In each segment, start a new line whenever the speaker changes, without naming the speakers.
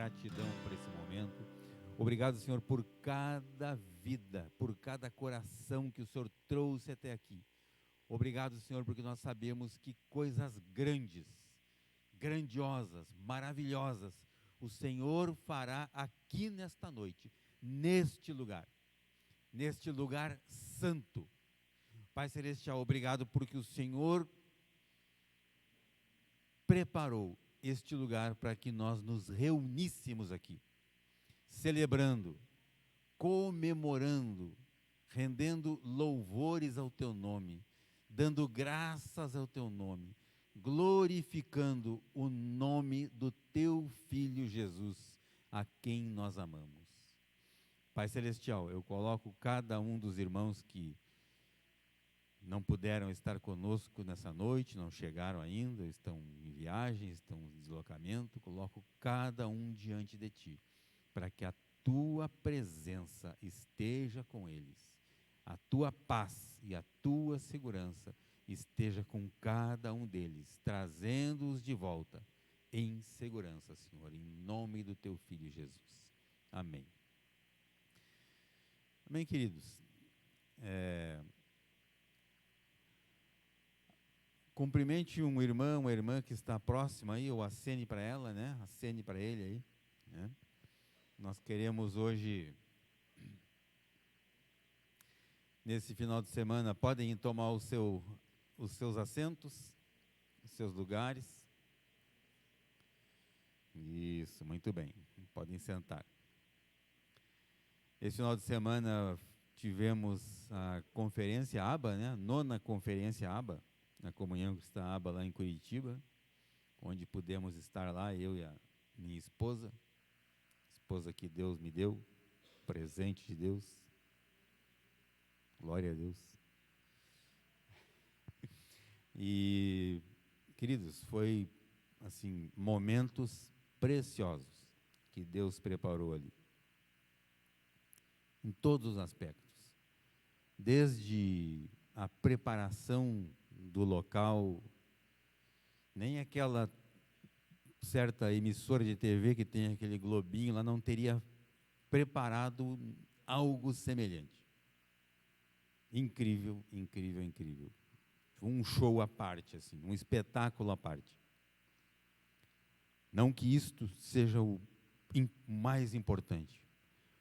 gratidão por esse momento. Obrigado, Senhor, por cada vida, por cada coração que o Senhor trouxe até aqui. Obrigado, Senhor, porque nós sabemos que coisas grandes, grandiosas, maravilhosas, o Senhor fará aqui nesta noite, neste lugar santo. Pai Celestial, obrigado porque o Senhor preparou este lugar para que nós nos reuníssemos aqui, celebrando, comemorando, rendendo louvores ao Teu nome, dando graças ao Teu nome, glorificando o nome do Teu Filho Jesus, a quem nós amamos. Pai Celestial, eu coloco cada um dos irmãos que não puderam estar conosco nessa noite, não chegaram ainda, estão em viagem, estão em deslocamento, coloco cada um diante de Ti, para que a Tua presença esteja com eles, a Tua paz e a Tua segurança esteja com cada um deles, trazendo-os de volta em segurança, Senhor, em nome do Teu Filho Jesus. Amém. Amém, queridos. Cumprimente um irmão, uma irmã que está próxima aí, ou acene para ela, né? Acene para ele aí, né? Nós queremos hoje, nesse final de semana, podem tomar os seus assentos, os seus lugares. Isso, muito bem, podem sentar. Esse final de semana tivemos a conferência ABA, né? A 9ª conferência ABA, na Comunhão Cristã ABA lá em Curitiba, onde pudemos estar lá, eu e a minha esposa que Deus me deu, presente de Deus, glória a Deus. E, queridos, foi, assim, momentos preciosos que Deus preparou ali, em todos os aspectos, desde a preparação do local, nem aquela certa emissora de TV que tem aquele globinho lá não teria preparado algo semelhante. Incrível, incrível, incrível. Um show à parte, assim, um espetáculo à parte. Não que isto seja o mais importante,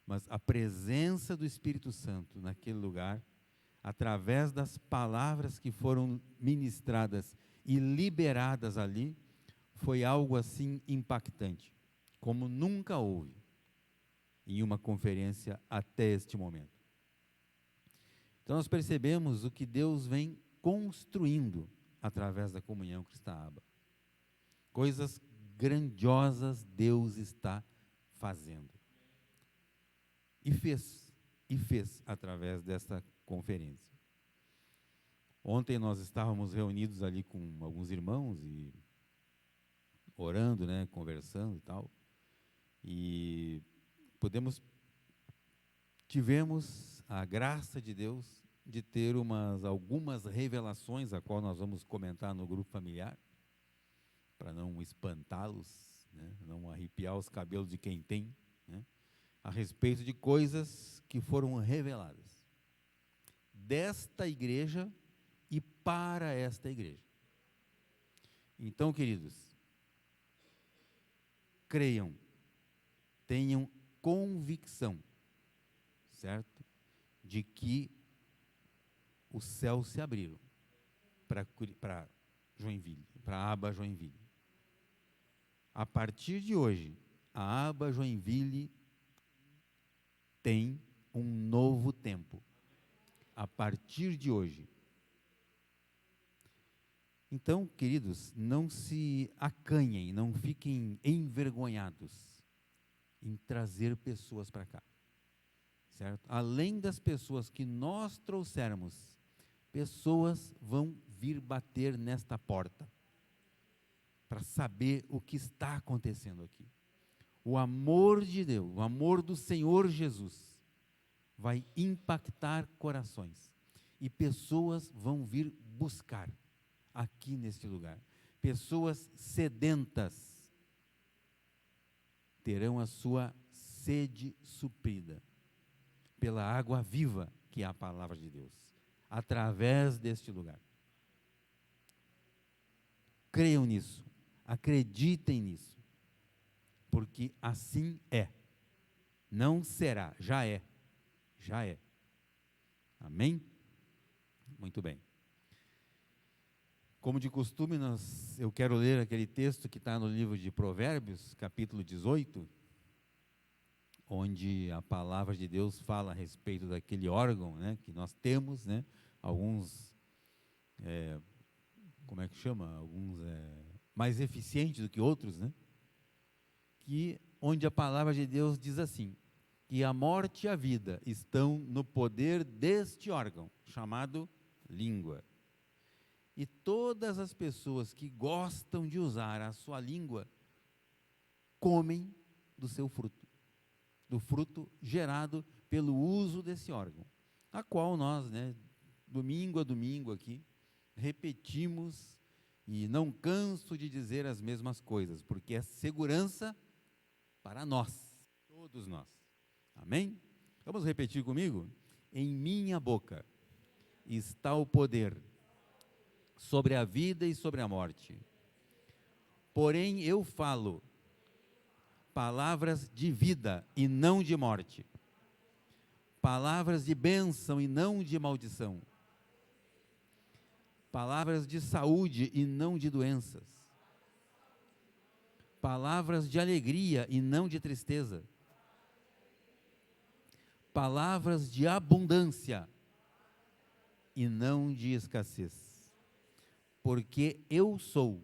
mas a presença do Espírito Santo naquele lugar, através das palavras que foram ministradas e liberadas ali, foi algo assim impactante, como nunca houve em uma conferência até este momento. Então nós percebemos o que Deus vem construindo através da Comunhão Cristã ABA. Coisas grandiosas Deus está fazendo. E fez através desta conferência. Ontem nós estávamos reunidos ali com alguns irmãos e orando, né, conversando e tal. E tivemos a graça de Deus de ter algumas revelações, a qual nós vamos comentar no grupo familiar, para não espantá-los, né, não arrepiar os cabelos de quem tem, né, a respeito de coisas que foram reveladas desta igreja e para esta igreja. Então, queridos, creiam, tenham convicção, certo? De que os céus se abriram para Joinville, para a ABA Joinville. A partir de hoje, a ABA Joinville tem um novo tempo. A partir de hoje. Então, queridos, não se acanhem, não fiquem envergonhados em trazer pessoas para cá, certo? Além das pessoas que nós trouxermos, pessoas vão vir bater nesta porta para saber o que está acontecendo aqui. O amor de Deus, o amor do Senhor Jesus vai impactar corações e pessoas vão vir buscar aqui neste lugar, pessoas sedentas terão a sua sede suprida pela água viva, que é a palavra de Deus, através deste lugar. Creiam nisso, acreditem nisso, porque assim é. Não será, já é. Já é. Amém? Muito bem. Como de costume, eu quero ler aquele texto que está no livro de Provérbios, capítulo 18, onde a palavra de Deus fala a respeito daquele órgão, né, que nós temos, né, alguns, como é que chama? Alguns mais eficientes do que outros, né? Onde a palavra de Deus diz assim, que a morte e a vida estão no poder deste órgão, chamado língua. E todas as pessoas que gostam de usar a sua língua, comem do seu fruto, do fruto gerado pelo uso desse órgão, a qual nós, né, domingo a domingo aqui, repetimos, e não canso de dizer as mesmas coisas, porque é segurança para nós, todos nós. Amém? Vamos repetir comigo? Em minha boca está o poder sobre a vida e sobre a morte. Porém, eu falo palavras de vida e não de morte. Palavras de bênção e não de maldição. Palavras de saúde e não de doenças. Palavras de alegria e não de tristeza. Palavras de abundância e não de escassez. Porque eu sou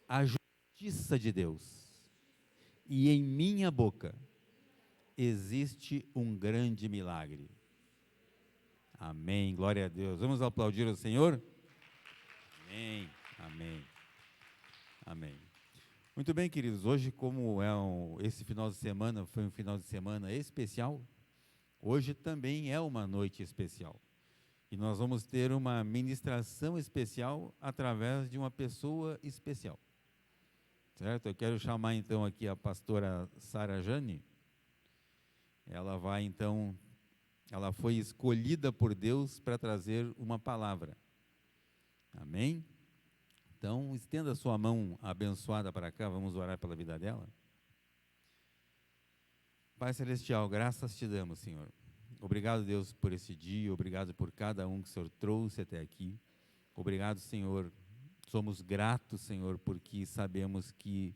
a justiça de Deus, e em minha boca existe um grande milagre. Amém, glória a Deus. Vamos aplaudir o Senhor? Amém, amém, amém. Muito bem, queridos, hoje, como esse final de semana foi um final de semana especial, hoje também é uma noite especial. E nós vamos ter uma ministração especial através de uma pessoa especial. Certo? Eu quero chamar então aqui a pastora Sara Jane. Ela foi escolhida por Deus para trazer uma palavra. Amém? Então, estenda a sua mão abençoada para cá, vamos orar pela vida dela. Pai Celestial, graças te damos, Senhor. Obrigado, Deus, por esse dia, obrigado por cada um que o Senhor trouxe até aqui. Obrigado, Senhor, somos gratos, Senhor, porque sabemos que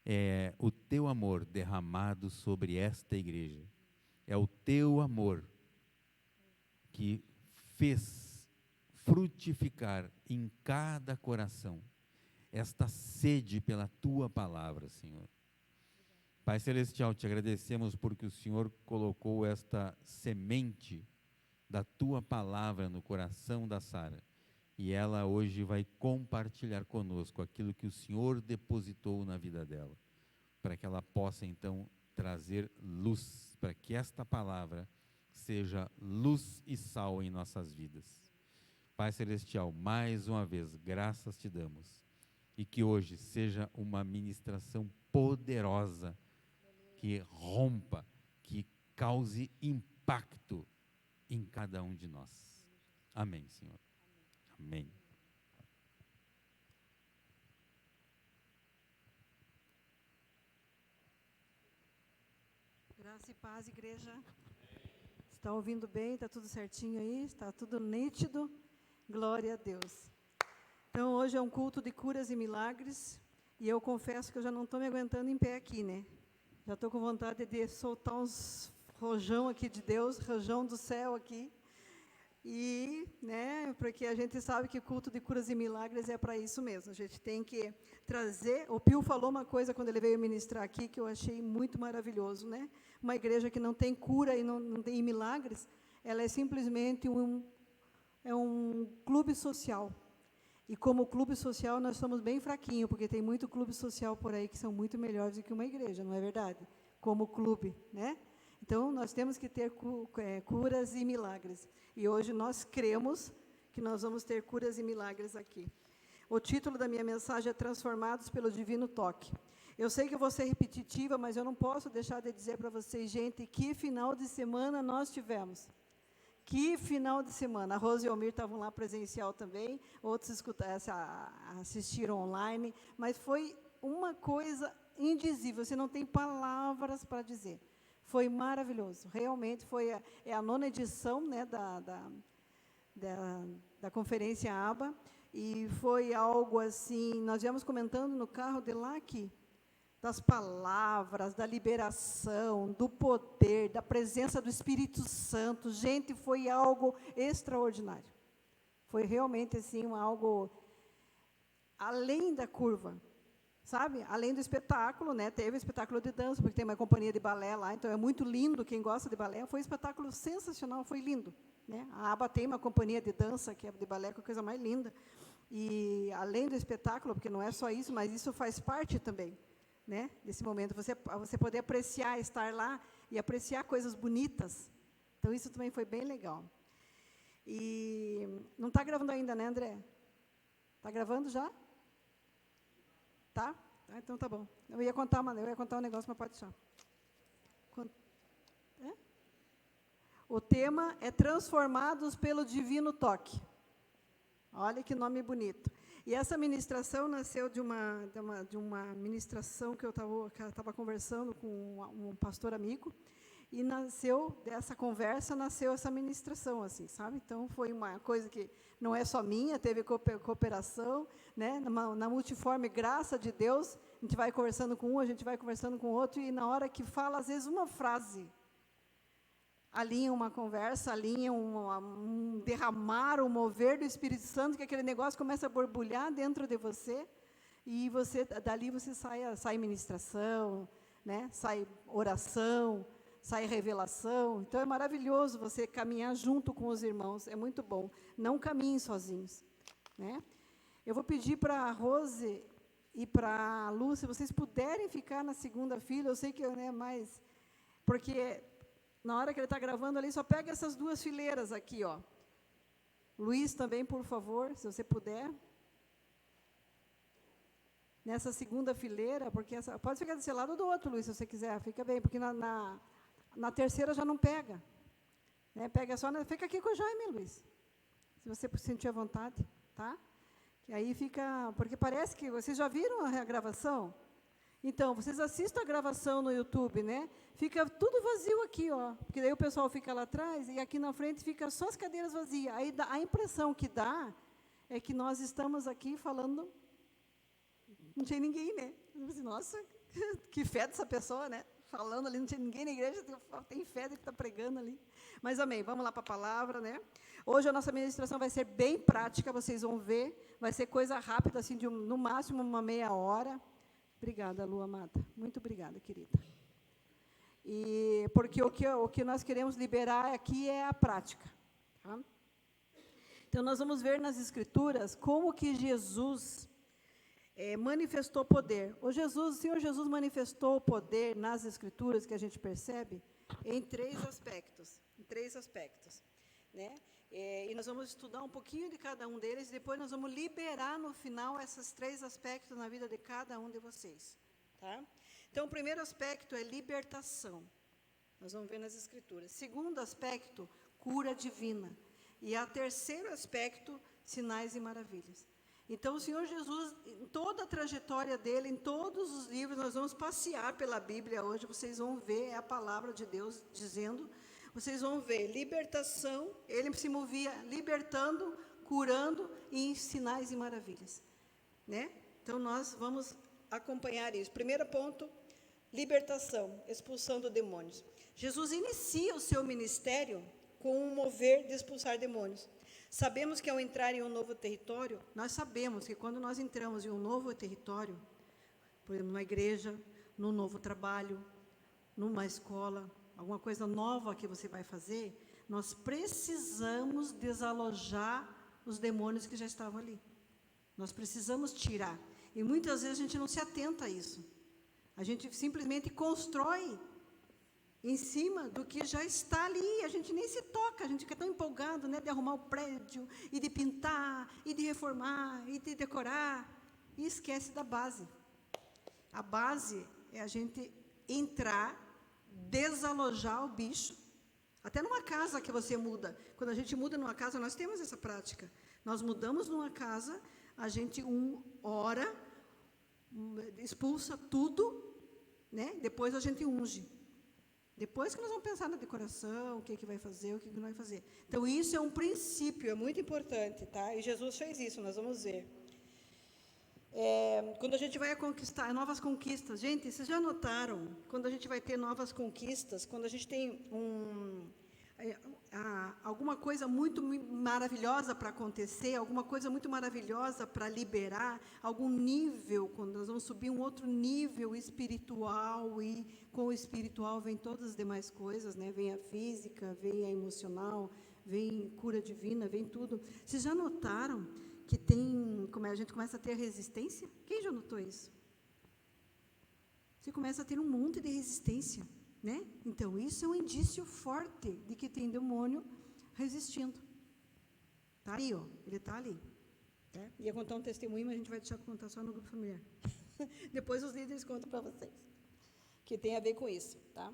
é o teu amor derramado sobre esta igreja. É o teu amor que fez frutificar em cada coração esta sede pela tua palavra, Senhor. Pai Celestial, te agradecemos porque o Senhor colocou esta semente da tua palavra no coração da Sara, e ela hoje vai compartilhar conosco aquilo que o Senhor depositou na vida dela, para que ela possa então trazer luz, para que esta palavra seja luz e sal em nossas vidas. Pai Celestial, mais uma vez, graças te damos, e que hoje seja uma ministração poderosa, que rompa, que cause impacto em cada um de nós. Amém, Senhor. Amém.
Graça e paz, igreja. Está ouvindo bem? Está tudo certinho aí? Está tudo nítido? Glória a Deus. Então, hoje é um culto de curas e milagres, e eu confesso que eu já não estou me aguentando em pé aqui, né? Já estou com vontade de soltar uns rojão aqui de Deus, rojão do céu aqui. E, né, porque a gente sabe que culto de curas e milagres é para isso mesmo. A gente tem que trazer. O Pio falou uma coisa quando ele veio ministrar aqui que eu achei muito maravilhoso, né? Uma igreja que não tem cura e não tem milagres, ela é simplesmente um clube social. E como clube social nós somos bem fraquinhos, porque tem muito clube social por aí que são muito melhores do que uma igreja, não é verdade? Como clube, né? Então, nós temos que ter curas e milagres. E hoje nós cremos que nós vamos ter curas e milagres aqui. O título da minha mensagem é Transformados pelo Divino Toque. Eu sei que eu vou ser repetitiva, mas eu não posso deixar de dizer para vocês, gente, que final de semana nós tivemos. Que final de semana. A Rose e o Almir estavam lá presencial também, outros assistiram online, mas foi uma coisa indizível, você não tem palavras para dizer. Foi maravilhoso, realmente foi a 9ª edição, né, da Conferência ABA, e foi algo assim, nós viemos comentando no carro de lá que das palavras, da liberação, do poder, da presença do Espírito Santo. Gente, foi algo extraordinário. Foi realmente assim, algo além da curva, sabe? Além do espetáculo, né? Teve espetáculo de dança, porque tem uma companhia de balé lá, então é muito lindo, quem gosta de balé. Foi um espetáculo sensacional, foi lindo, né? A ABA tem uma companhia de dança, que é de balé, que é a coisa mais linda. E além do espetáculo, porque não é só isso, mas isso faz parte também, né, desse momento, você poder apreciar, estar lá e apreciar coisas bonitas. Então, isso também foi bem legal. E não está gravando ainda, né, André? Está gravando já? Tá? Então, tá bom. Eu ia contar um negócio, mas pode deixar. O tema é Transformados pelo Divino Toque. Olha que nome bonito. E essa ministração nasceu de uma ministração que eu estava conversando com um pastor amigo, e dessa conversa, nasceu essa ministração, assim, sabe? Então, foi uma coisa que não é só minha, teve cooperação, né? Na multiforme graça de Deus, a gente vai conversando com um, a gente vai conversando com o outro, e na hora que fala, às vezes, uma frase, alinha uma conversa, alinha um derramar, um mover do Espírito Santo, que aquele negócio começa a borbulhar dentro de você, e dali você sai ministração, né? Sai oração, sai revelação. Então, é maravilhoso você caminhar junto com os irmãos, é muito bom. Não caminhem sozinhos, né? Eu vou pedir para a Rose e para a Lu, se vocês puderem ficar na segunda fila, eu sei que é mais... Porque... Na hora que ele está gravando ali, só pega essas 2 fileiras aqui, ó. Luiz também, por favor, se você puder. Nessa segunda fileira, porque pode ficar desse lado ou do outro, Luiz, se você quiser, fica bem, porque na terceira já não pega. Né? Pega só, fica aqui com o Jaime, Luiz, se você sentir à vontade, tá? Que aí fica, porque parece que, vocês já viram a gravação? Então, vocês assistam a gravação no YouTube, né? Fica tudo vazio aqui, ó. Porque daí o pessoal fica lá atrás e aqui na frente fica só as cadeiras vazias. Aí a impressão que dá é que nós estamos aqui falando, não tinha ninguém, né? Nossa, que fé dessa pessoa, né? Falando ali, não tinha ninguém na igreja, tem fé de que está pregando ali. Mas amém, vamos lá para a palavra, né? Hoje a nossa ministração vai ser bem prática, vocês vão ver. Vai ser coisa rápida, assim, no máximo uma meia hora. Obrigada, Lu, amada. Muito obrigada, querida. E porque o que nós queremos liberar aqui é a prática. Tá? Então, nós vamos ver nas Escrituras como que Jesus manifestou poder. O Senhor Jesus manifestou o poder nas Escrituras, que a gente percebe, em 3 aspectos. Né? E nós vamos estudar um pouquinho de cada um deles, e depois nós vamos liberar no final esses 3 aspectos na vida de cada um de vocês. Tá? Então, o primeiro aspecto é libertação. Nós vamos ver nas Escrituras. Segundo aspecto, cura divina. E o terceiro aspecto, sinais e maravilhas. Então, o Senhor Jesus, em toda a trajetória dele, em todos os livros, nós vamos passear pela Bíblia hoje, vocês vão ver a palavra de Deus dizendo... Vocês vão ver libertação, ele se movia libertando, curando e em sinais e maravilhas. Né? Então, nós vamos acompanhar isso. Primeiro ponto, libertação, expulsando demônios. Jesus inicia o seu ministério com um mover de expulsar demônios. Sabemos que ao entrar em um novo território, nós sabemos que quando nós entramos em um novo território, por exemplo, numa igreja, num novo trabalho, numa escola, alguma coisa nova que você vai fazer, nós precisamos desalojar os demônios que já estavam ali. Nós precisamos tirar. E muitas vezes a gente não se atenta a isso. A gente simplesmente constrói em cima do que já está ali. A gente nem se toca, a gente fica tão empolgado, né, de arrumar o prédio, e de pintar, e de reformar, e de decorar, e esquece da base. A base é a gente entrar, desalojar o bicho. Até numa casa que você muda. Quando a gente muda numa casa, nós temos essa prática. Nós mudamos numa casa, a gente ora, expulsa tudo, né? Depois a gente unge. Depois que nós vamos pensar na decoração, o que vai fazer, o que não vai fazer. Então, isso é um princípio, é muito importante, tá? E Jesus fez isso, nós vamos ver. Quando a gente vai conquistar novas conquistas, gente, vocês já notaram, quando a gente vai ter novas conquistas, quando a gente tem alguma coisa muito maravilhosa para acontecer, alguma coisa muito maravilhosa para liberar, algum nível, quando nós vamos subir um outro nível espiritual, e com o espiritual vem todas as demais coisas, né? Vem a física, vem a emocional, vem cura divina, vem tudo. Vocês já notaram que como a gente começa a ter resistência? Quem já notou isso? Você começa a ter um monte de resistência, né? Então, isso é um indício forte de que tem demônio resistindo. Está aí, ó, ele está ali. Né? Ia contar um testemunho, mas a gente vai deixar contar só no grupo familiar. Depois os líderes contam para vocês, que tem a ver com isso, tá?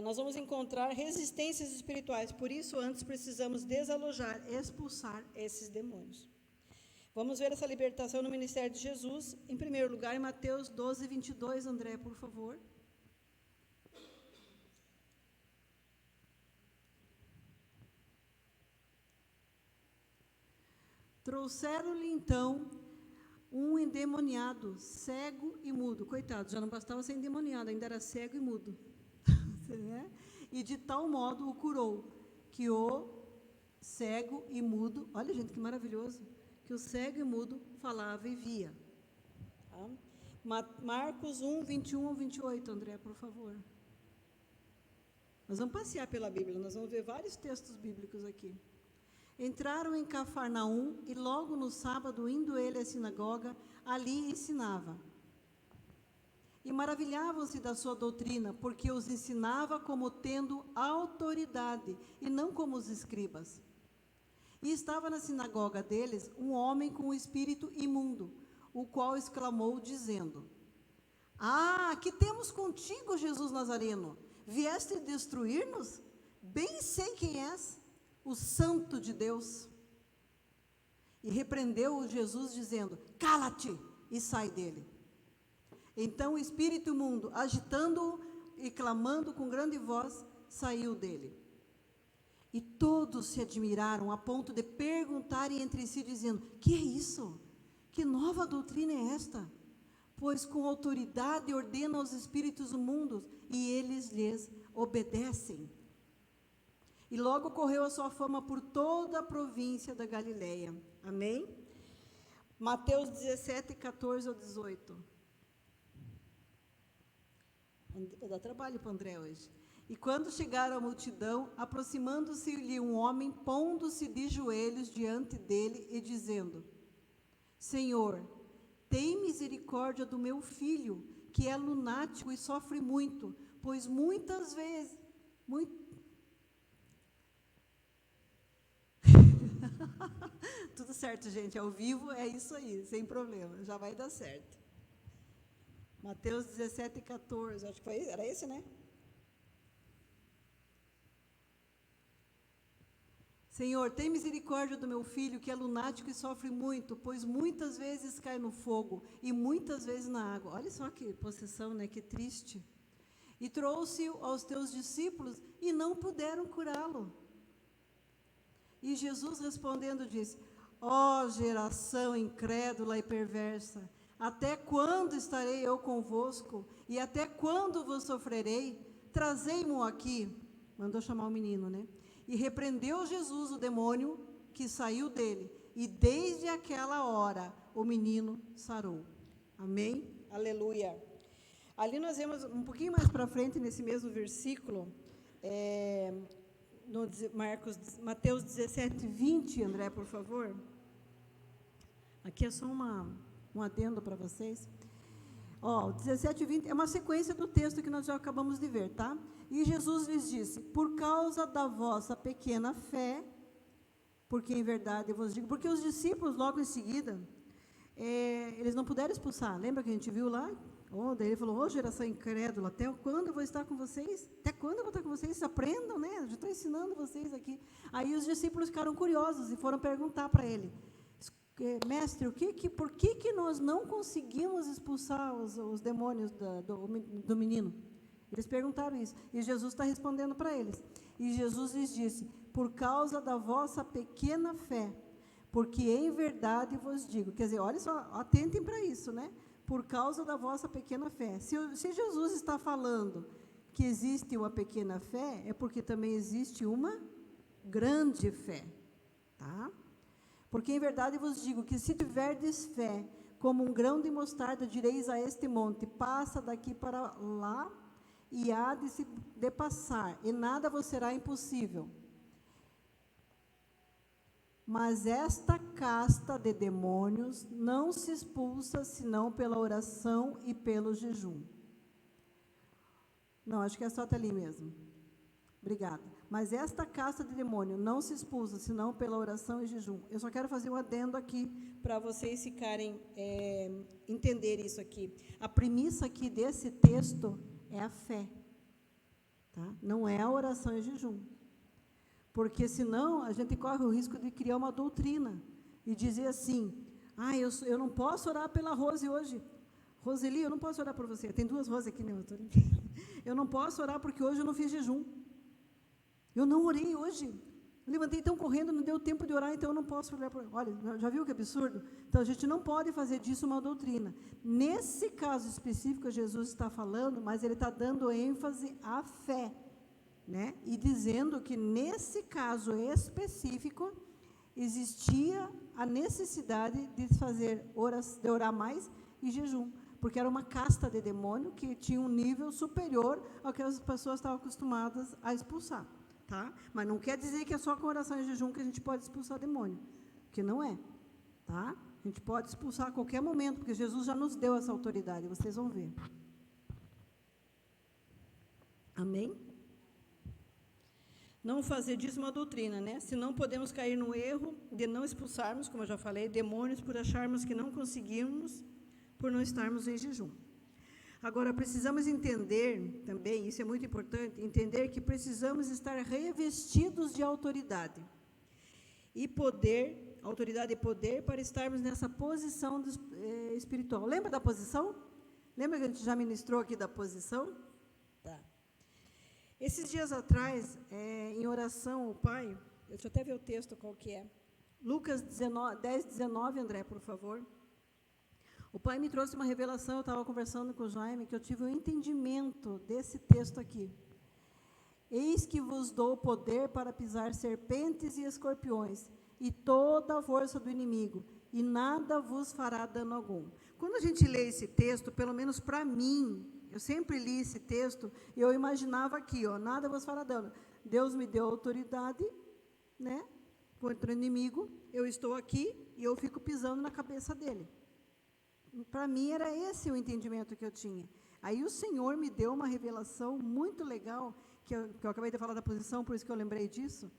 Nós vamos encontrar resistências espirituais, por isso antes precisamos desalojar, expulsar esses demônios. Vamos ver essa libertação no ministério de Jesus, em primeiro lugar, em Mateus 12, 22, André, por favor. Trouxeram-lhe, então, um endemoniado, cego e mudo. Coitado, já não bastava ser endemoniado, ainda era cego e mudo. Né? E de tal modo o curou, que o cego e mudo, olha gente, que maravilhoso, que o cego e mudo falava e via. Tá? Marcos 1, 21 ao 28, André, por favor. Nós vamos passear pela Bíblia, nós vamos ver vários textos bíblicos aqui. Entraram em Cafarnaum, e logo no sábado, indo ele à sinagoga, ali ensinava. E maravilhavam-se da sua doutrina, porque os ensinava como tendo autoridade, e não como os escribas. E estava na sinagoga deles um homem com um espírito imundo, o qual exclamou, dizendo: que temos contigo, Jesus Nazareno? Vieste destruir-nos? Bem sei quem és, o Santo de Deus. E repreendeu-o Jesus, dizendo: cala-te e sai dele. Então o espírito imundo, agitando-o e clamando com grande voz, saiu dele. E todos se admiraram, a ponto de perguntarem entre si, dizendo: que é isso? Que nova doutrina é esta? Pois com autoridade ordena aos espíritos imundos, e eles lhes obedecem. E logo correu a sua fama por toda a província da Galileia. Amém? Mateus 17, 14 ao 18. Vou dar trabalho para o André hoje. E quando chegaram à multidão, aproximando-se-lhe um homem, pondo-se de joelhos diante dele e dizendo: Senhor, tem misericórdia do meu filho, que é lunático e sofre muito, pois muitas vezes... Tudo certo, gente, ao vivo é isso aí, sem problema, já vai dar certo. Mateus 17, 14, acho que era esse, né? Senhor, tem misericórdia do meu filho, que é lunático e sofre muito, pois muitas vezes cai no fogo e muitas vezes na água. Olha só que possessão, né? Que triste. E trouxe-o aos teus discípulos e não puderam curá-lo. E Jesus respondendo disse: ó geração incrédula e perversa, até quando estarei eu convosco? E até quando vos sofrerei? Trazei-mo aqui. Mandou chamar o menino, né? E repreendeu Jesus o demônio que saiu dele. E desde aquela hora o menino sarou. Amém? Aleluia. Ali nós vemos um pouquinho mais para frente, nesse mesmo versículo, no Mateus 17, 20, André, por favor. Aqui é só um adendo para vocês. O 17 e 20 é uma sequência do texto que nós já acabamos de ver, tá? E Jesus lhes disse: por causa da vossa pequena fé, porque em verdade eu vos digo, porque os discípulos logo em seguida, eles não puderam expulsar. Lembra que a gente viu lá? Daí ele falou, geração incrédula, até quando eu vou estar com vocês? Até quando eu vou estar com vocês? Aprendam, né? Eu já estou ensinando vocês aqui. Aí os discípulos ficaram curiosos e foram perguntar para ele, mestre, por que nós não conseguimos expulsar os demônios do menino? Eles perguntaram isso, e Jesus está respondendo para eles. E Jesus lhes disse, por causa da vossa pequena fé, porque em verdade vos digo, quer dizer, olha só, atentem para isso, né? Por causa da vossa pequena fé. Se Jesus está falando que existe uma pequena fé, é porque também existe uma grande fé, tá? Porque em verdade vos digo que se tiverdes fé, como um grão de mostarda, direis a este monte, passa daqui para lá, e há de se depassar, e nada vos será impossível. Mas esta casta de demônios não se expulsa, senão pela oração e pelo jejum. Não, acho que é só até ali mesmo. Obrigada. Mas esta casta de demônio não se expulsa, senão pela oração e jejum. Eu só quero fazer um adendo aqui, para vocês ficarem, entender isso aqui. A premissa aqui desse texto é a fé, tá? Não é a oração e jejum. Porque, senão, a gente corre o risco de criar uma doutrina e dizer assim, eu não posso orar pela Rose hoje. Roseli, eu não posso orar por você. Tem 2 Rose aqui, né? Eu não posso orar porque hoje eu não fiz jejum. Eu não orei hoje. Eu levantei tão correndo, não deu tempo de orar, então eu não posso orar por... Olha, já viu que absurdo? Então, a gente não pode fazer disso uma doutrina. Nesse caso específico, Jesus está falando, mas ele está dando ênfase à fé, né? E dizendo que, nesse caso específico, existia a necessidade de orar mais e jejum, porque era uma casta de demônio que tinha um nível superior ao que as pessoas estavam acostumadas a expulsar, tá? Mas não quer dizer que é só com oração e jejum que a gente pode expulsar demônio, porque não é, tá? A gente pode expulsar a qualquer momento, porque Jesus já nos deu essa autoridade, vocês vão ver. Amém? Não fazer disso uma doutrina, né? Senão podemos cair no erro de não expulsarmos, como eu já falei, demônios por acharmos que não conseguimos, por não estarmos em jejum. Agora, precisamos entender também, isso é muito importante, entender que precisamos estar revestidos de autoridade e poder, autoridade e poder, para estarmos nessa posição espiritual. Lembra da posição? Lembra que a gente já ministrou aqui da posição? Tá. Esses dias atrás, em oração ao Pai, deixa eu até ver o texto qual que é. Lucas 10, 19, André, por favor. O Pai me trouxe uma revelação, eu estava conversando com o Jaime, que eu tive um entendimento desse texto aqui. Eis que vos dou poder para pisar serpentes e escorpiões, e toda a força do inimigo, e nada vos fará dano algum. Quando a gente lê esse texto, pelo menos para mim, eu sempre li esse texto, e eu imaginava aqui, nada vos fará dano. Deus me deu autoridade, né, contra o inimigo, eu estou aqui, e eu fico pisando na cabeça dele. Para mim, era esse o entendimento que eu tinha. Aí o Senhor me deu uma revelação muito legal, que eu acabei de falar da posição, por isso que eu lembrei disso,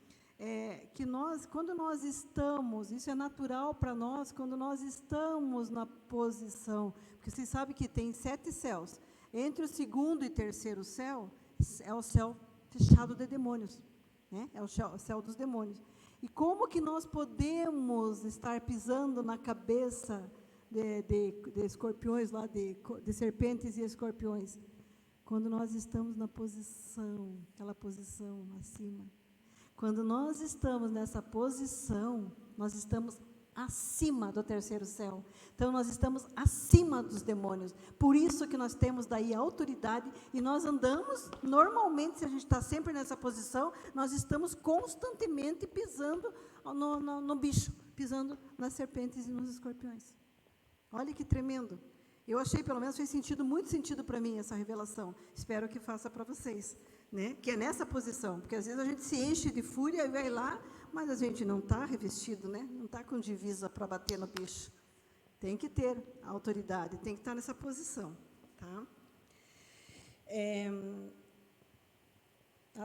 que quando nós estamos, isso é natural para nós, quando nós estamos na posição, porque vocês sabem que tem 7 céus, entre o 2º e 3º céu, é o céu fechado de demônios, né? É o céu dos demônios. E como que nós podemos estar pisando na cabeça de escorpiões, lá, de serpentes e escorpiões? Quando nós estamos na posição, aquela posição acima. Quando nós estamos nessa posição, nós estamos acima do 3º céu. Então, nós estamos acima dos demônios. Por isso que nós temos daí a autoridade, e nós andamos, normalmente, se a gente está sempre nessa posição, nós estamos constantemente pisando no bicho, pisando nas serpentes e nos escorpiões. Olha que tremendo. Eu achei, pelo menos, fez muito sentido para mim essa revelação. Espero que faça para vocês, né? Que é nessa posição, porque às vezes a gente se enche de fúria e vai lá, mas a gente não está revestido, né? Não está com divisa para bater no bicho. Tem que ter a autoridade, tem que estar nessa posição, tá?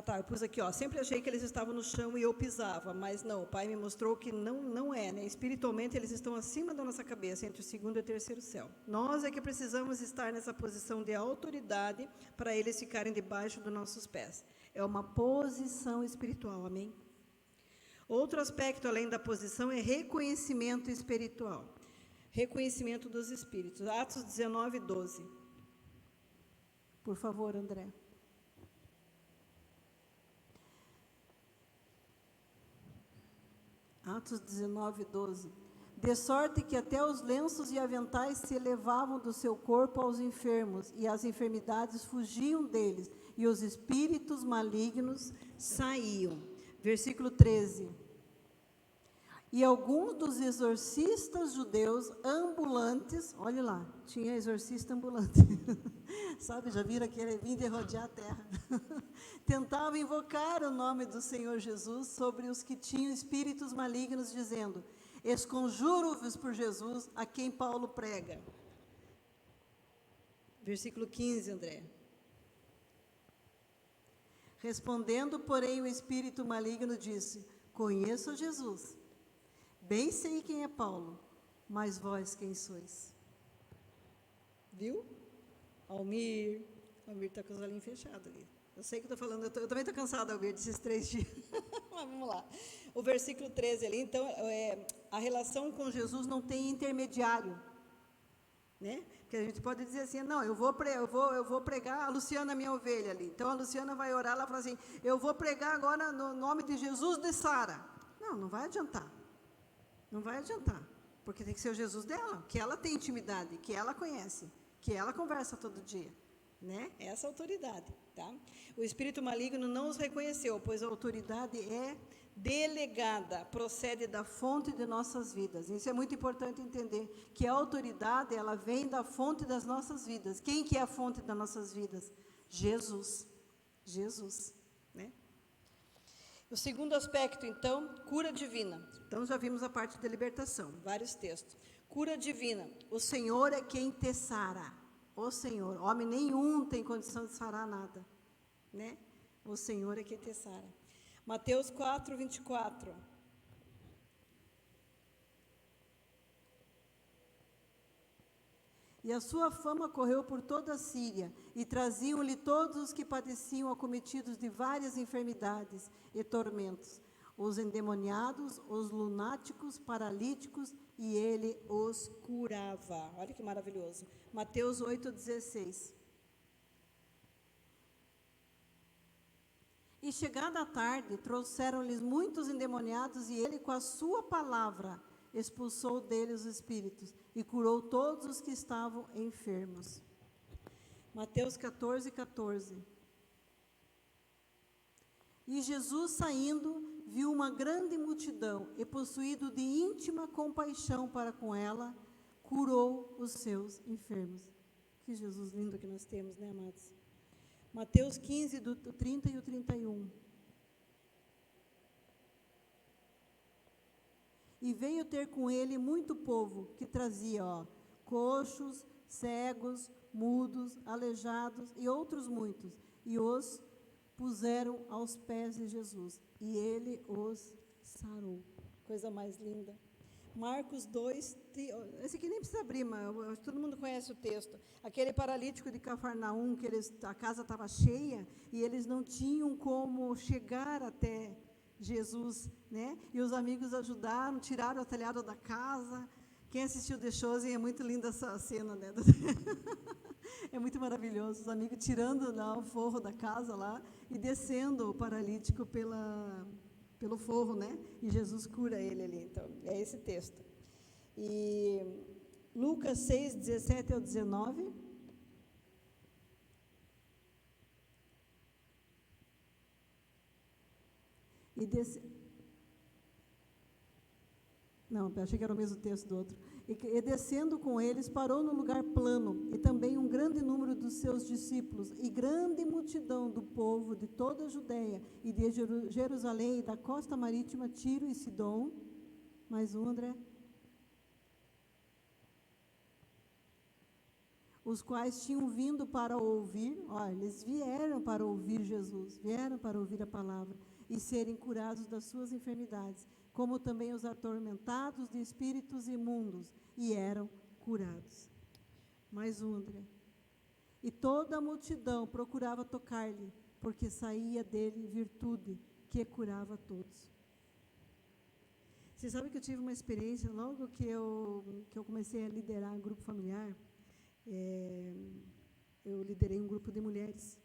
tá, eu pus aqui, ó, sempre achei que eles estavam no chão e eu pisava, mas não, o Pai me mostrou que não é, né? Espiritualmente eles estão acima da nossa cabeça, entre o segundo e o terceiro céu. Nós é que precisamos estar nessa posição de autoridade para eles ficarem debaixo dos nossos pés. É uma posição espiritual, amém? Outro aspecto, além da posição, é reconhecimento espiritual. Reconhecimento dos espíritos. Atos 19, 12. Por favor, André. Atos 19, 12. De sorte que até os lenços e aventais se elevavam do seu corpo aos enfermos, e as enfermidades fugiam deles, e os espíritos malignos saíam. Versículo 13. E alguns dos exorcistas judeus ambulantes, olha lá, tinha exorcista ambulante, sabe, já viram aquele vindo rodear a terra, tentavam invocar o nome do Senhor Jesus sobre os que tinham espíritos malignos, dizendo, esconjuro-vos por Jesus, a quem Paulo prega. Versículo 15, André. Respondendo, porém, o espírito maligno disse, conheço Jesus, bem sei quem é Paulo, mas vós quem sois? Viu? Almir está com os olhinhos fechados ali. Eu sei que estou falando, eu também estou cansada, Almir, desses 3 dias. Mas vamos lá. O versículo 13 ali, então, a relação com Jesus não tem intermediário. Né? Porque a gente pode dizer assim, não, eu vou pregar, a Luciana é minha ovelha ali. Então, a Luciana vai orar, ela fala assim, eu vou pregar agora no nome de Jesus de Sara. Não vai adiantar. Não vai adiantar, porque tem que ser o Jesus dela, que ela tem intimidade, que ela conhece, que ela conversa todo dia, né? Essa autoridade, tá? O espírito maligno não os reconheceu, pois a autoridade é delegada, procede da fonte de nossas vidas. Isso é muito importante entender, que a autoridade, ela vem da fonte das nossas vidas. Quem que é a fonte das nossas vidas? Jesus, né? O segundo aspecto, então, cura divina. Então, já vimos a parte da libertação, vários textos. Cura divina. O Senhor é quem te sara. O Senhor. Homem nenhum tem condição de sarar nada. Né? O Senhor é quem te sara. Mateus 4, 24. E a sua fama correu por toda a Síria, e traziam-lhe todos os que padeciam acometidos de várias enfermidades e tormentos, os endemoniados, os lunáticos, paralíticos, e ele os curava. Olha que maravilhoso. Mateus 8, 16. E chegada a tarde, trouxeram-lhes muitos endemoniados, e ele, com a sua palavra, expulsou deles os espíritos, e curou todos os que estavam enfermos. Mateus 14, 14. E Jesus, saindo, viu uma grande multidão, e possuído de íntima compaixão para com ela, curou os seus enfermos. Que Jesus lindo que nós temos, né, amados? Mateus 15, do 30 e o 31. E veio ter com ele muito povo, que trazia, coxos, cegos, mudos, aleijados e outros muitos, e os puseram aos pés de Jesus, e ele os sarou. Coisa mais linda. Marcos 2, esse aqui nem precisa abrir, mas todo mundo conhece o texto. Aquele paralítico de Cafarnaum, que a casa estava cheia, e eles não tinham como chegar até Jesus, né? E os amigos ajudaram, tiraram o telhado da casa. Quem assistiu The Chosen, é muito linda essa cena, né? É muito maravilhoso, os amigos tirando lá o forro da casa lá e descendo o paralítico pelo forro, né? E Jesus cura ele ali. Então, é esse texto. E Lucas 6, 17 ao 19. Não, achei que era o mesmo texto do outro. E descendo com eles, parou no lugar plano, e também um grande número dos seus discípulos, e grande multidão do povo de toda a Judéia, e de Jerusalém, e da costa marítima, Tiro e Sidom. Mais um, André. os quais tinham vindo para ouvir, olha, eles vieram para ouvir Jesus, vieram para ouvir a palavra e serem curados das suas enfermidades, como também os atormentados de espíritos imundos, e eram curados. Mais um, André. E toda a multidão procurava tocar-lhe, porque saía dele virtude que curava a todos. Você sabe que eu tive uma experiência, logo que eu comecei a liderar um grupo familiar, eu liderei um grupo de mulheres,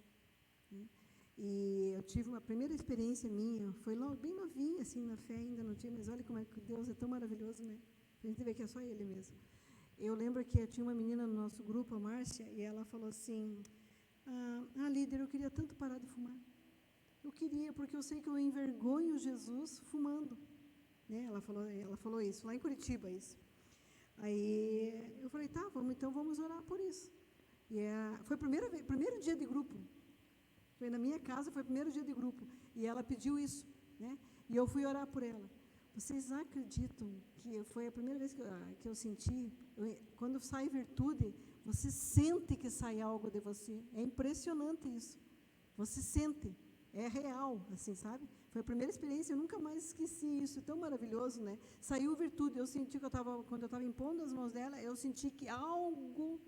né? E eu tive uma primeira experiência minha, foi logo, bem novinha, assim, na fé ainda não tinha, mas olha como é que Deus é tão maravilhoso, né? A gente vê que é só Ele mesmo. Eu lembro que tinha uma menina no nosso grupo, a Márcia, e ela falou assim, líder, eu queria tanto parar de fumar. Eu queria, porque eu sei que eu envergonho Jesus fumando. Né? Ela falou isso, lá em Curitiba, isso. Aí eu falei, tá, vamos orar por isso. E foi o primeiro dia de grupo. Foi na minha casa, foi o primeiro dia de grupo. E ela pediu isso, né? E eu fui orar por ela. Vocês acreditam que foi a primeira vez que eu senti, quando sai virtude, você sente que sai algo de você. É impressionante isso. Você sente, é real, assim, sabe? Foi a primeira experiência, eu nunca mais esqueci isso, tão maravilhoso, né? Saiu virtude, eu senti que quando eu estava impondo as mãos dela, eu senti que algo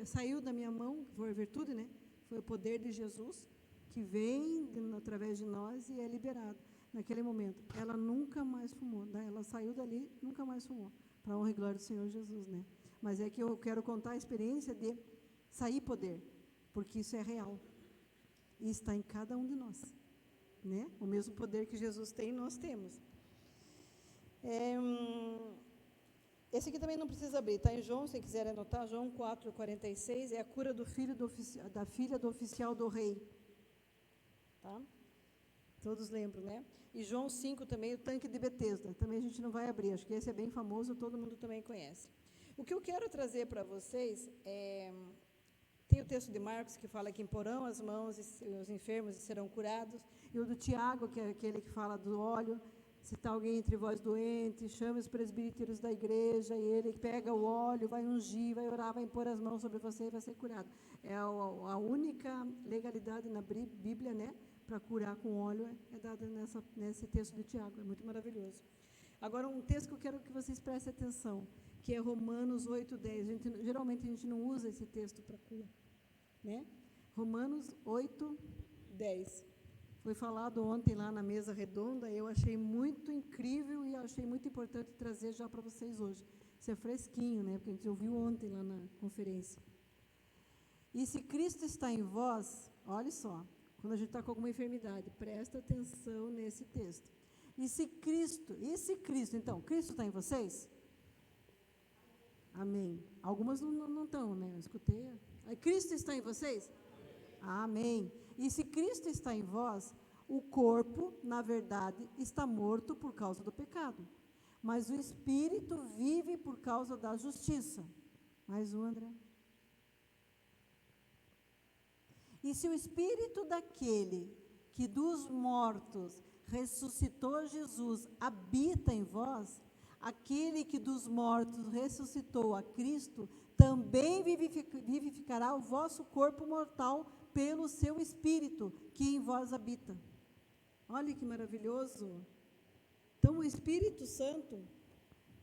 saiu da minha mão, foi virtude, né? Foi o poder de Jesus, que vem através de nós e é liberado. Naquele momento, ela nunca mais fumou, né? Ela saiu dali, nunca mais fumou, para a honra e glória do Senhor Jesus, né? Mas é que eu quero contar a experiência de sair poder, porque isso é real, e está em cada um de nós, né? O mesmo poder que Jesus tem, nós temos. Esse aqui também não precisa abrir, está em João, se quiser anotar, João 4,46, é a cura da filha do oficial do rei, tá? Todos lembram, né? E João 5 também, o tanque de Betesda, também a gente não vai abrir, acho que esse é bem famoso, todo mundo também conhece. O que eu quero trazer para vocês tem o texto de Marcos que fala que imporão as mãos os enfermos e serão curados, e o do Tiago, que é aquele que fala do óleo, se está alguém entre vós doente, chame os presbíteros da igreja, e ele pega o óleo, vai ungir, vai orar, vai impor as mãos sobre você e vai ser curado. É a única legalidade na Bíblia, né, para curar com óleo, é dada nesse texto de Tiago, é muito maravilhoso. Agora, um texto que eu quero que vocês prestem atenção, que é Romanos 8:10. Geralmente a gente não usa esse texto para cura, né? Romanos 8:10. Foi falado ontem lá na mesa redonda, eu achei muito incrível e achei muito importante trazer já para vocês hoje. Isso é fresquinho, né? Porque a gente ouviu ontem lá na conferência. E se Cristo está em vós, olha só, quando a gente está com alguma enfermidade, presta atenção nesse texto. E se Cristo, então, Cristo está em vocês? Amém. Algumas não estão, né? Eu escutei. Cristo está em vocês? Amém. E se Cristo está em vós, o corpo, na verdade, está morto por causa do pecado, mas o espírito vive por causa da justiça. Mais um, André. E se o espírito daquele que dos mortos ressuscitou Jesus habita em vós, aquele que dos mortos ressuscitou a Cristo, também vivificará o vosso corpo mortal pelo seu Espírito, que em vós habita. Olha que maravilhoso. Então, o Espírito Santo,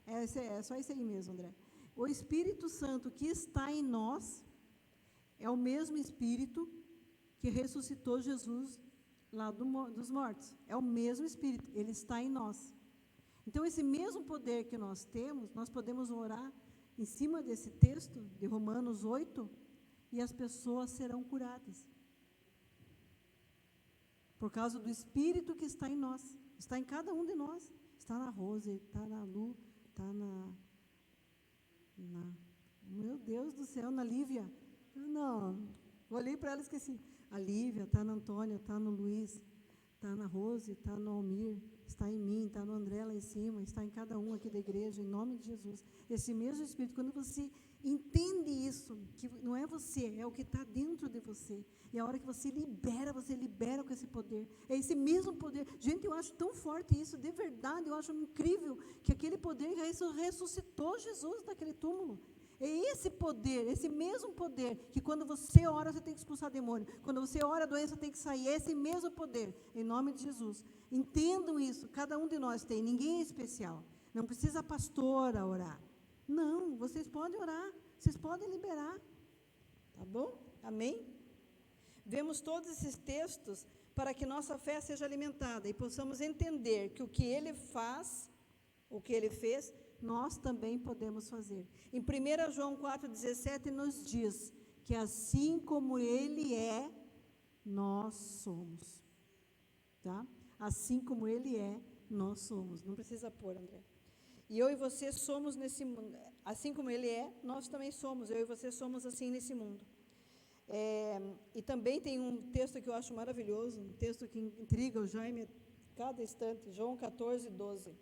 é só isso aí mesmo, André. O Espírito Santo que está em nós, é o mesmo Espírito que ressuscitou Jesus lá dos mortos. É o mesmo Espírito, ele está em nós. Então, esse mesmo poder que nós temos, nós podemos orar em cima desse texto de Romanos 8, e as pessoas serão curadas. Por causa do Espírito que está em nós, está em cada um de nós. Está na Rose, está na Lu, está meu Deus do céu, na Lívia. Não, olhei para ela e esqueci. A Lívia, está na Antônia, está no Luiz, está na Rose, está no Almir, está em mim, está no André lá em cima, está em cada um aqui da igreja, em nome de Jesus. Esse mesmo Espírito, quando você entende isso, que não é você, é o que está dentro de você, e a hora que você libera com esse poder, é esse mesmo poder. Gente, eu acho tão forte isso, de verdade, eu acho incrível, que aquele poder ressuscitou Jesus daquele túmulo. É esse poder, esse mesmo poder, que quando você ora, você tem que expulsar demônio. Quando você ora, a doença tem que sair. É esse mesmo poder, em nome de Jesus. Entendam isso, cada um de nós tem, ninguém é especial. Não precisa a pastora orar. Não, vocês podem orar, vocês podem liberar. Tá bom? Amém? Vemos todos esses textos para que nossa fé seja alimentada e possamos entender que o que ele faz, o que ele fez, nós também podemos fazer. Em 1 João 4,17 nos diz que assim como ele é, nós somos. Tá? Assim como ele é, nós somos. Não precisa pôr, André. E eu e você somos nesse mundo. Assim como ele é, nós também somos. Eu e você somos assim nesse mundo. E também tem um texto que eu acho maravilhoso, um texto que intriga o Jaime a cada instante, João 14:12.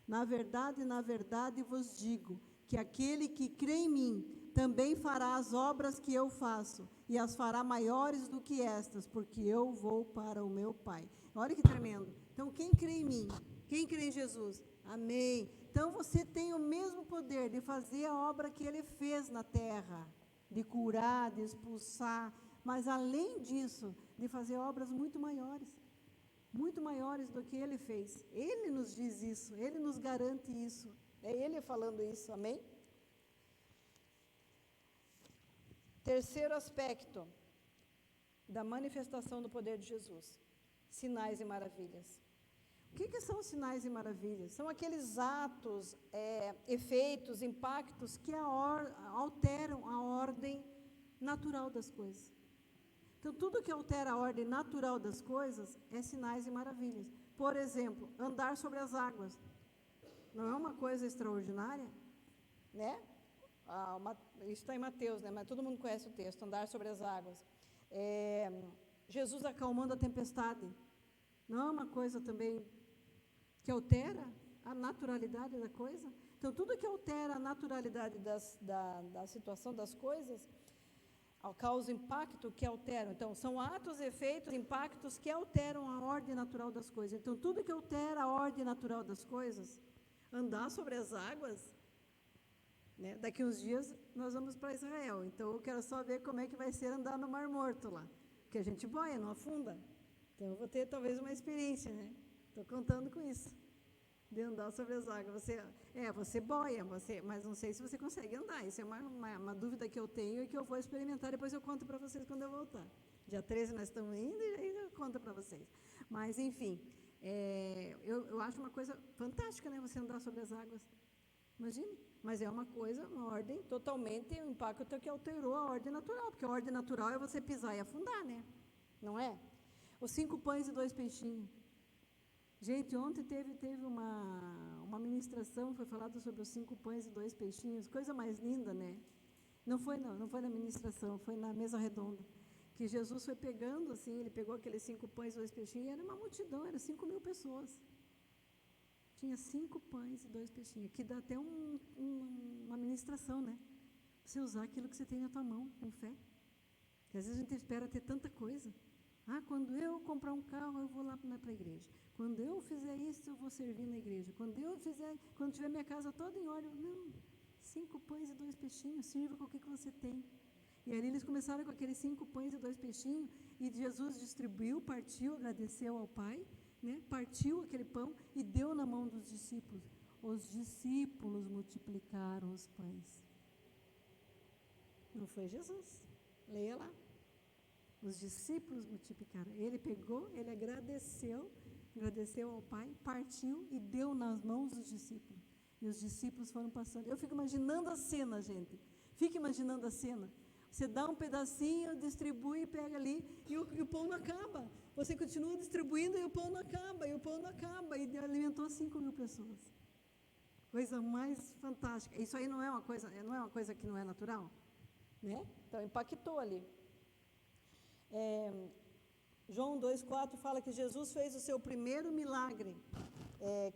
Na verdade vos digo, que aquele que crê em mim, também fará as obras que eu faço, e as fará maiores do que estas, porque eu vou para o meu Pai. Olha que tremendo. Então, quem crê em mim? Quem crê em Jesus? Amém. Então, você tem o mesmo poder de fazer a obra que ele fez na terra, de curar, de expulsar, mas, além disso, de fazer obras muito maiores do que ele fez. Ele nos diz isso, ele nos garante isso. É ele falando isso, amém? Terceiro aspecto da manifestação do poder de Jesus: sinais e maravilhas. O que são sinais e maravilhas? São aqueles atos, efeitos, impactos que alteram a ordem natural das coisas. Então, tudo que altera a ordem natural das coisas é sinais e maravilhas. Por exemplo, andar sobre as águas. Não é uma coisa extraordinária? Né? Isso está em Mateus, né? Mas todo mundo conhece o texto, andar sobre as águas. Jesus acalmando a tempestade. Não é uma coisa também que altera a naturalidade da coisa? Então, tudo que altera a naturalidade da situação das coisas, causa impacto que alteram. Então, são atos, efeitos, impactos que alteram a ordem natural das coisas. Então, tudo que altera a ordem natural das coisas, andar sobre as águas, né? Daqui uns dias nós vamos para Israel. Então, eu quero só ver como é que vai ser andar no Mar Morto lá. Porque a gente boia, não afunda. Então, eu vou ter talvez uma experiência, né? Estou contando com isso, de andar sobre as águas. Você boia, mas não sei se você consegue andar. Isso é uma dúvida que eu tenho e que eu vou experimentar. Depois eu conto para vocês quando eu voltar. Dia 13 nós estamos indo e aí eu conto para vocês. Mas, enfim, eu acho uma coisa fantástica, né? Você andar sobre as águas. Imagine. Mas é uma coisa, uma ordem totalmente, um impacto que alterou a ordem natural. Porque a ordem natural é você pisar e afundar, né? Não é? Os 5 pães e 2 peixinhos. Gente, ontem teve uma ministração, foi falado sobre os 5 pães e 2 peixinhos, coisa mais linda, né? Não foi na ministração, foi na mesa redonda, que Jesus foi pegando, assim, ele pegou aqueles 5 pães e 2 peixinhos, e era uma multidão, eram 5.000 pessoas. Tinha 5 pães e 2 peixinhos, que dá até uma ministração, né? Você usar aquilo que você tem na tua mão, com fé. Porque às vezes a gente espera ter tanta coisa. Quando eu comprar um carro, eu vou lá para a igreja. Quando eu fizer isso, eu vou servir na igreja. Quando tiver minha casa toda em ordem, não, 5 pães e 2 peixinhos, sirva com o que você tem. E ali eles começaram com aqueles 5 pães e 2 peixinhos, e Jesus distribuiu, partiu, agradeceu ao Pai, né? Partiu aquele pão e deu na mão dos discípulos. Os discípulos multiplicaram os pães. Não foi Jesus? Leia lá. Os discípulos multiplicaram. Ele pegou, ele agradeceu ao Pai, partiu e deu nas mãos dos discípulos. E os discípulos foram passando. Eu fico imaginando a cena, gente. Fica imaginando a cena. Você dá um pedacinho, distribui, pega ali, e o pão não acaba. Você continua distribuindo e o pão não acaba, e alimentou 5.000 pessoas. Coisa mais fantástica. Isso aí não é uma coisa que não é natural? Né? Então, impactou ali. João 2,4 fala que Jesus fez o seu primeiro milagre,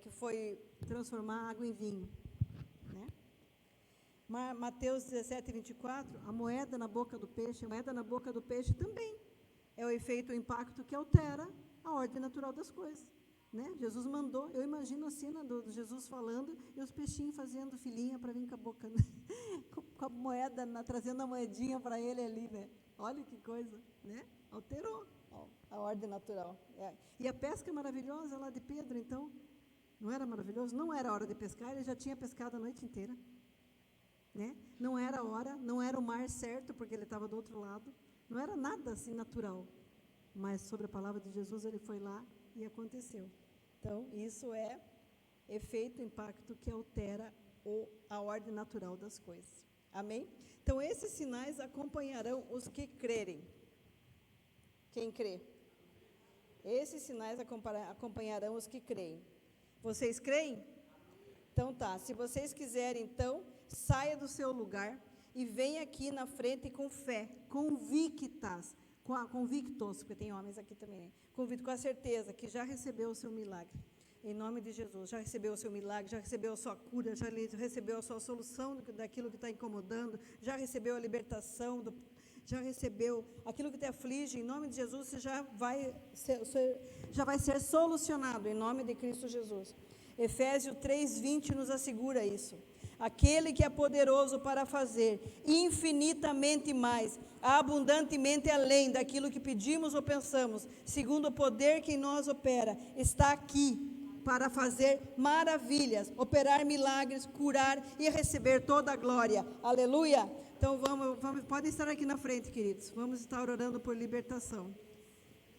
que foi transformar água em vinho. Né? Mateus 17:24, a moeda na boca do peixe também é o efeito, o impacto que altera a ordem natural das coisas. né? Jesus mandou, eu imagino a cena do Jesus falando e os peixinhos fazendo filinha para vir com a boca, com a moeda, trazendo a moedinha para ele ali, né? Olha que coisa, né? Alterou a ordem natural. E a pesca maravilhosa lá de Pedro, então, não era maravilhoso? Não era hora de pescar, ele já tinha pescado a noite inteira, né? Não era a hora, não era o mar certo, porque ele estava do outro lado, não era nada assim natural, mas sobre a palavra de Jesus ele foi lá e aconteceu. Então, isso é efeito, impacto que altera a ordem natural das coisas. Amém? Então, esses sinais acompanharão os que crerem. Quem crê? Esses sinais acompanharão os que creem. Vocês creem? Então tá, se vocês quiserem, então, saia do seu lugar e venha aqui na frente com fé, convictos, porque tem homens aqui também, né? Convicto, com a certeza que já recebeu o seu milagre. Em nome de Jesus, já recebeu o seu milagre, já recebeu a sua cura, já recebeu a sua solução daquilo que está incomodando, já recebeu a libertação, já recebeu aquilo que te aflige. Em nome de Jesus, você já vai ser solucionado, em nome de Cristo Jesus. Efésios 3:20 nos assegura isso. Aquele que é poderoso para fazer infinitamente mais, abundantemente além daquilo que pedimos ou pensamos, segundo o poder que em nós opera, está aqui para fazer maravilhas, operar milagres, curar e receber toda a glória. Aleluia! Então vamos, podem estar aqui na frente, queridos. Vamos estar orando por libertação.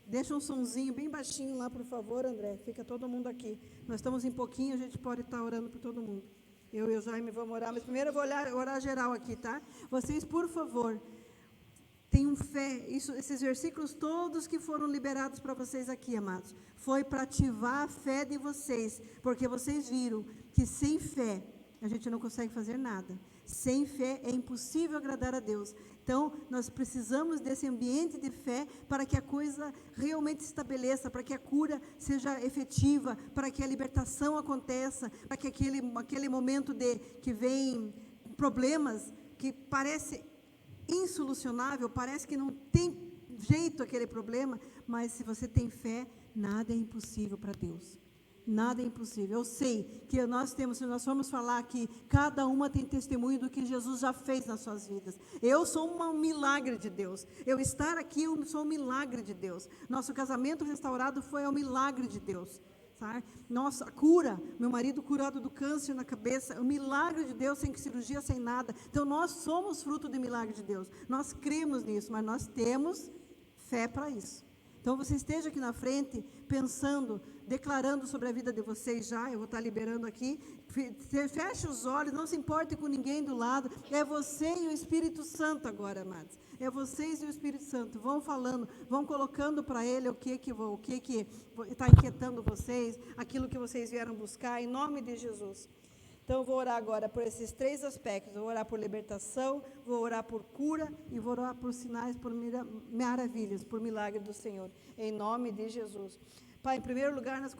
Deixa um sonzinho bem baixinho lá, por favor, André. Fica todo mundo aqui. Nós estamos em pouquinho, a gente pode estar orando por todo mundo. Eu e o Jaime vamos orar, mas primeiro eu vou orar geral aqui, tá? Vocês, por favor, tenham fé. Esses versículos todos que foram liberados para vocês aqui, amados, foi para ativar a fé de vocês, porque vocês viram que sem fé a gente não consegue fazer nada. Sem fé é impossível agradar a Deus. Então, nós precisamos desse ambiente de fé para que a coisa realmente se estabeleça, para que a cura seja efetiva, para que a libertação aconteça, para que aquele momento que vem problemas, que parece insolucionável, parece que não tem jeito aquele problema, mas se você tem fé, nada é impossível para Deus. Nada é impossível. Eu sei que se nós formos falar aqui, cada uma tem testemunho do que Jesus já fez nas suas vidas. Eu sou um milagre de Deus. Eu estar aqui, eu sou um milagre de Deus. Nosso casamento restaurado foi um milagre de Deus. Sabe? Nossa cura, meu marido curado do câncer na cabeça, um milagre de Deus, sem cirurgia, sem nada. Então nós somos fruto de milagre de Deus. Nós cremos nisso, mas nós temos fé para isso. Então você esteja aqui na frente, pensando, declarando sobre a vida de vocês já, eu vou estar liberando aqui, feche os olhos, não se importe com ninguém do lado, é você e o Espírito Santo agora, amados, é vocês e o Espírito Santo, vão falando, vão colocando para Ele o que está inquietando vocês, aquilo que vocês vieram buscar, em nome de Jesus. Então, eu vou orar agora por esses 3 aspectos. Vou orar por libertação, vou orar por cura e vou orar por sinais, por maravilhas, por milagre do Senhor. Em nome de Jesus. Pai, em primeiro lugar nós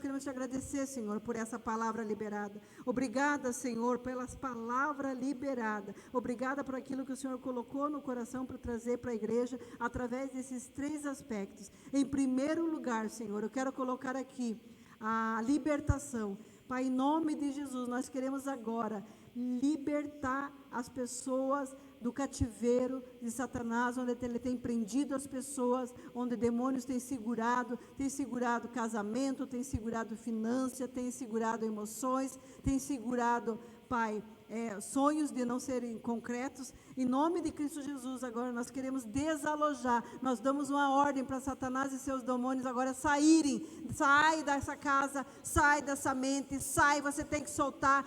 queremos te agradecer, Senhor, por essa palavra liberada. Obrigada, Senhor, pelas palavras liberadas. Obrigada por aquilo que o Senhor colocou no coração para trazer para a igreja, através desses 3 aspectos. Em primeiro lugar, Senhor, eu quero colocar aqui a libertação. Pai, em nome de Jesus, nós queremos agora libertar as pessoas do cativeiro de Satanás, onde ele tem prendido as pessoas, onde demônios têm segurado casamento, têm segurado finanças, têm segurado emoções, têm segurado, Pai, sonhos de não serem concretos. Em nome de Cristo Jesus, agora nós queremos desalojar, nós damos uma ordem para Satanás e seus demônios agora saírem. Sai dessa casa, sai dessa mente, sai, você tem que soltar,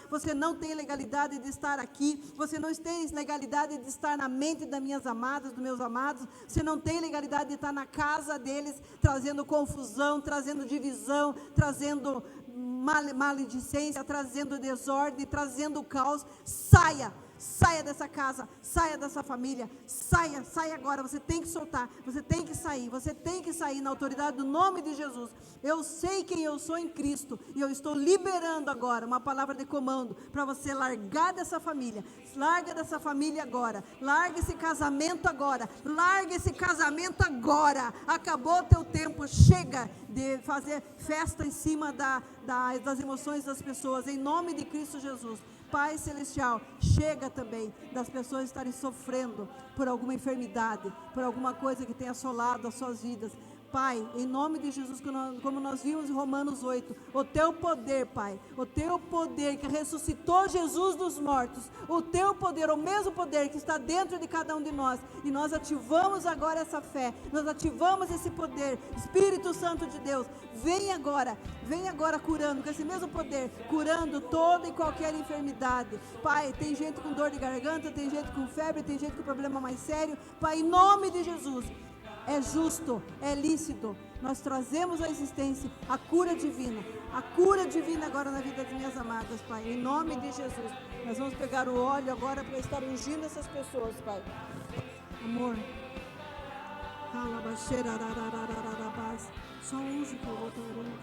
você não tem legalidade de estar aqui, você não tem legalidade de estar na mente das minhas amadas, dos meus amados, você não tem legalidade de estar na casa deles, trazendo confusão, trazendo divisão, trazendo maledicência, trazendo desordem, trazendo caos. Saia, saia dessa casa, saia dessa família, saia agora, você tem que soltar, você tem que sair na autoridade do nome de Jesus. Eu sei quem eu sou em Cristo, e eu estou liberando agora uma palavra de comando, para você largar dessa família, larga dessa família agora, larga esse casamento agora, acabou o teu tempo, chega de fazer festa em cima das emoções das pessoas, em nome de Cristo Jesus. Pai Celestial, chega também das pessoas estarem sofrendo por alguma enfermidade, por alguma coisa que tenha assolado as suas vidas. Pai, em nome de Jesus, como nós vimos em Romanos 8, o teu poder, Pai, o teu poder que ressuscitou Jesus dos mortos, o teu poder, o mesmo poder que está dentro de cada um de nós, e nós ativamos agora essa fé, nós ativamos esse poder. Espírito Santo de Deus, vem agora curando, com esse mesmo poder, curando toda e qualquer enfermidade. Pai, tem gente com dor de garganta, tem gente com febre, tem gente com problema mais sério. Pai, em nome de Jesus, é justo, é lícito, nós trazemos à existência a cura divina agora na vida das minhas amadas, Pai, em nome de Jesus. Nós vamos pegar o óleo agora para estar ungindo essas pessoas, Pai. Amor, só unge que eu vou estar orando.